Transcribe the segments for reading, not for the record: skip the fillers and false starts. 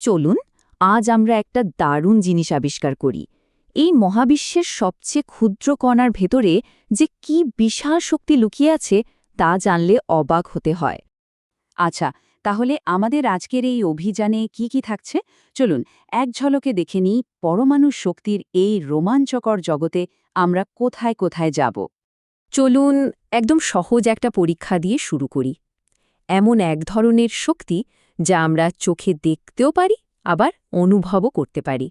চলুন আজ আমরা একটা দারুণ জিনিস আবিষ্কার করি। এই মহাবিশ্বের সবচেয়ে ক্ষুদ্র কণার ভেতরে যে কি বিশাল শক্তি লুকিয়ে আছে তা জানলে অবাক হতে হয়। আচ্ছা, তাহলে আমাদের আজকের এই অভিযানে কি কি থাকছে চলুন এক ঝলকে দেখে নিই পরমাণু শক্তির এই রোমাঞ্চকর জগতে আমরা কোথায় কোথায় যাব। চলুন একদম সহজ একটা পরীক্ষা দিয়ে শুরু করি। এমন এক ধরনের শক্তি যা আমরা চোখে দেখতেও পারি আবার অনুভবও করতে পারি।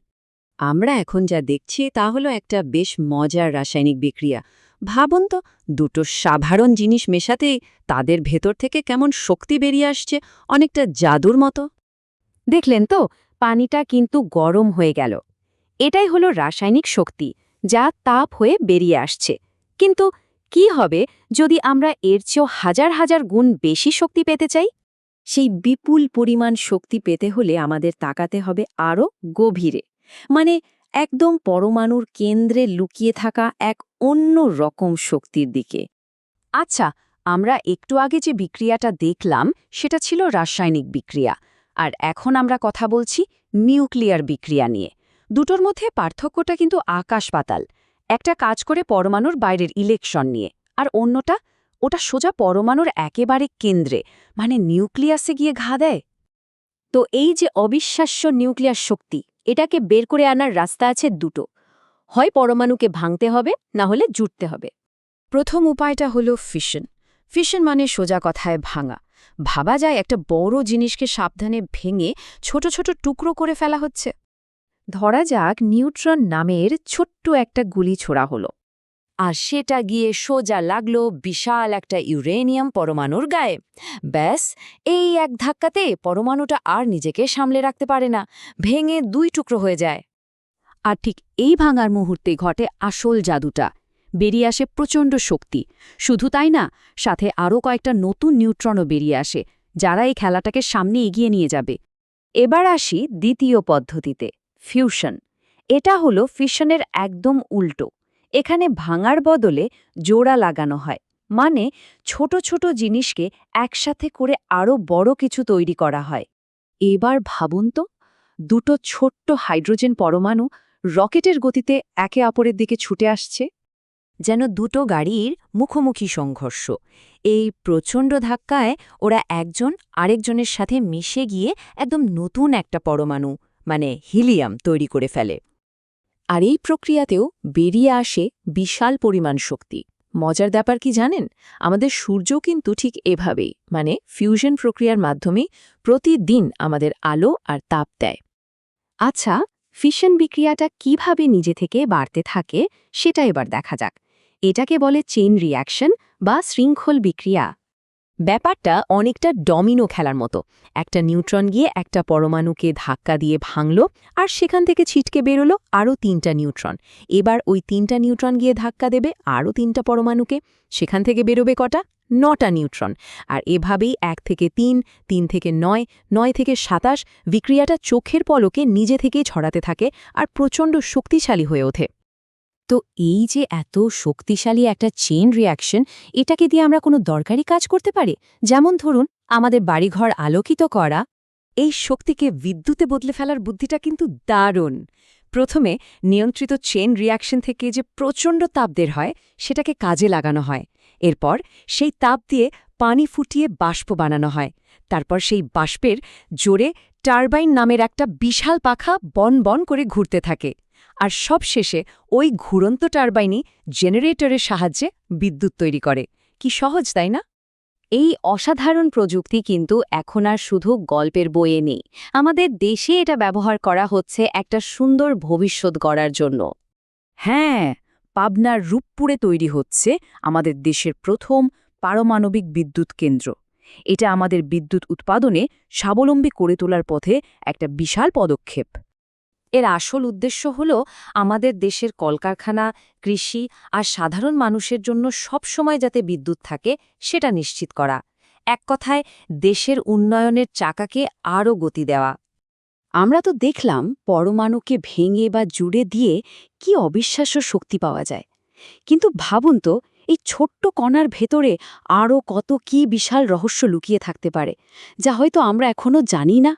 আমরা এখন যা দেখছি তা হলো একটা বেশ মজার রাসায়নিক বিক্রিয়া। ভাবুন তো, দুটো সাধারণ জিনিস মেশাতেই তাদের ভেতর থেকে কেমন শক্তি বেরিয়ে আসছে, অনেকটা জাদুর মতো। দেখলেন তো, পানিটা কিন্তু গরম হয়ে গেল। এটাই হলো রাসায়নিক শক্তি, যা তাপ হয়ে বেরিয়ে আসছে। কিন্তু কি হবে যদি আমরা এর চেয়েও হাজার হাজার গুণ বেশি শক্তি পেতে চাই? সেই বিপুল পরিমাণ শক্তি পেতে হলে আমাদের তাকাতে হবে আরও গভীরে, মানে একদম পরমাণুর কেন্দ্রে লুকিয়ে থাকা এক অন্য রকম শক্তির দিকে। আচ্ছা, আমরা একটু আগে যে বিক্রিয়াটা দেখলাম সেটা ছিল রাসায়নিক বিক্রিয়া, আর এখন আমরা কথা বলছি নিউক্লিয়ার বিক্রিয়া নিয়ে। দুটোর মধ্যে পার্থক্যটা কিন্তু আকাশ পাতাল। একটা কাজ করে পরমাণুর বাইরের ইলেকট্রন নিয়ে, আর অন্যটা ওটা সোজা পরমাণুর একেবারে কেন্দ্রে, মানে নিউক্লিয়াসে গিয়ে ঘা দেয়। তো এই যে অবিশ্বাস্য নিউক্লিয়ার শক্তি, এটাকে বের করে আনার রাস্তা আছে দুটো। হয় পরমাণুকে ভাঙতে হবে, না হলে জুটতে হবে। প্রথম উপায়টা হলো ফিশন। ফিশন মানে সোজা কথায় ভাঙা। ভাবা যায় একটা বড় জিনিসকে সাবধানে ভেঙে ছোট ছোট টুকরো করে ফেলা হচ্ছে। ধরা যাক নিউট্রন নামের ছোট্ট একটা গুলি ছোড়া হলো, আর সেটা গিয়ে সোজা লাগলো বিশাল একটা ইউরেনিয়াম পরমাণুর গায়ে। ব্যাস, এই এক ধাক্কাতে পরমাণুটা আর নিজেকে সামলে রাখতে পারে না, ভেঙে দুই টুকরো হয়ে যায়। আর ঠিক এই ভাঙার মুহূর্তে ঘটে আসল জাদুটা। বেরিয়ে আসে প্রচণ্ড শক্তি। শুধু তাই না, সাথে আরও কয়েকটা নতুন নিউট্রনও বেরিয়ে আসে, যারা এই খেলাটাকে সামনে এগিয়ে নিয়ে যাবে। এবার আসি দ্বিতীয় পদ্ধতিতে, ফিউশন। এটা হলো ফিশনের একদম উল্টো। এখানে ভাঙার বদলে জোড়া লাগানো হয়, মানে ছোট ছোট জিনিসকে একসাথে করে আরও বড় কিছু তৈরি করা হয়। এবার ভাবুন তো, দুটো ছোট্ট হাইড্রোজেন পরমাণু রকেটের গতিতে একে অপরের দিকে ছুটে আসছে, যেন দুটো গাড়ির মুখোমুখি সংঘর্ষ। এই প্রচণ্ড ধাক্কায় ওরা একজন আরেকজনের সাথে মিশে গিয়ে একদম নতুন একটা পরমাণু, মানে হিলিয়াম তৈরি করে ফেলে। আর এই প্রক্রিয়াতেও বেরিয়ে আসে বিশাল পরিমাণ শক্তি। মজার ব্যাপার কি জানেন, আমাদের সূর্য কিন্তু ঠিক এভাবেই, মানে ফিউশন প্রক্রিয়ার মাধ্যমেই প্রতিদিন আমাদের আলো আর তাপ দেয়। আচ্ছা, ফিশন বিক্রিয়াটা কিভাবে নিজে থেকে বাড়তে থাকে সেটা এবার দেখা যাক। এটাকে বলে চেইন রিঅ্যাকশন বা শৃঙ্খল বিক্রিয়া। ব্যাপারটা অনেকটা ডমিনো খেলার মতো। একটা নিউট্রন গিয়ে একটা পরমাণুকে ধাক্কা দিয়ে ভাঙল, আর সেখান থেকে ছিটকে বেরোলো আরও ৩টা নিউট্রন। এবার ওই ৩টা নিউট্রন গিয়ে ধাক্কা দেবে আরও ৩টা পরমাণুকে, সেখান থেকে বেরোবে কটা? ৯টা নিউট্রন। আর এভাবেই ১ থেকে ৩, ৩ থেকে ৯, ৯ থেকে ২৭ বিক্রিয়াটা চোখের পলকে নিজে থেকেই ছড়াতে থাকে আর প্রচণ্ড শক্তিশালী হয়ে ওঠে। তো এই যে এত শক্তিশালী একটা চেইন রিঅ্যাকশন, এটাকে দিয়ে আমরা কোনো দরকারি কাজ করতে পারি, যেমন ধরুন আমাদের বাড়িঘর আলোকিত করা। এই শক্তিকে বিদ্যুতে বদলে ফেলার বুদ্ধিটা কিন্তু দারুণ। প্রথমে নিয়ন্ত্রিত চেইন রিঅ্যাকশন থেকে যে প্রচণ্ড তাপ বের হয় সেটাকে কাজে লাগানো হয়। এরপর সেই তাপ দিয়ে পানি ফুটিয়ে বাষ্প বানানো হয়। তারপর সেই বাষ্পের জোরে টারবাইন নামের একটা বিশাল পাখা বন বন করে ঘুরতে থাকে। আর সবশেষে ওই ঘুরন্ত টারবাইনই জেনারেটরের সাহায্যে বিদ্যুৎ তৈরি করে। কি সহজ, তাই না? এই অসাধারণ প্রযুক্তি কিন্তু এখন আর শুধু গল্পের বইয়ে নেই। আমাদের দেশে এটা ব্যবহার করা হচ্ছে একটা সুন্দর ভবিষ্যৎ গড়ার জন্য। হ্যাঁ, পাবনার রূপপুরে তৈরি হচ্ছে আমাদের দেশের প্রথম পারমাণবিক বিদ্যুৎ কেন্দ্র। এটা আমাদের বিদ্যুৎ উৎপাদনে স্বাবলম্বী করে তোলার পথে একটা বিশাল পদক্ষেপ। এর আসল উদ্দেশ্য হল আমাদের দেশের কলকারখানা, কৃষি আর সাধারণ মানুষের জন্য সবসময় যাতে বিদ্যুৎ থাকে সেটা নিশ্চিত করা। এক কথায় দেশের উন্নয়নের চাকাকে আরও গতি দেওয়া। আমরা তো দেখলাম পরমাণুকে ভেঙে বা জুড়ে দিয়ে কি অবিশ্বাস্য শক্তি পাওয়া যায়। কিন্তু ভাবুন তো, এই ছোট্ট কণার ভেতরে আরও কত কি বিশাল রহস্য লুকিয়ে থাকতে পারে, যা হয়তো আমরা এখনো জানি না।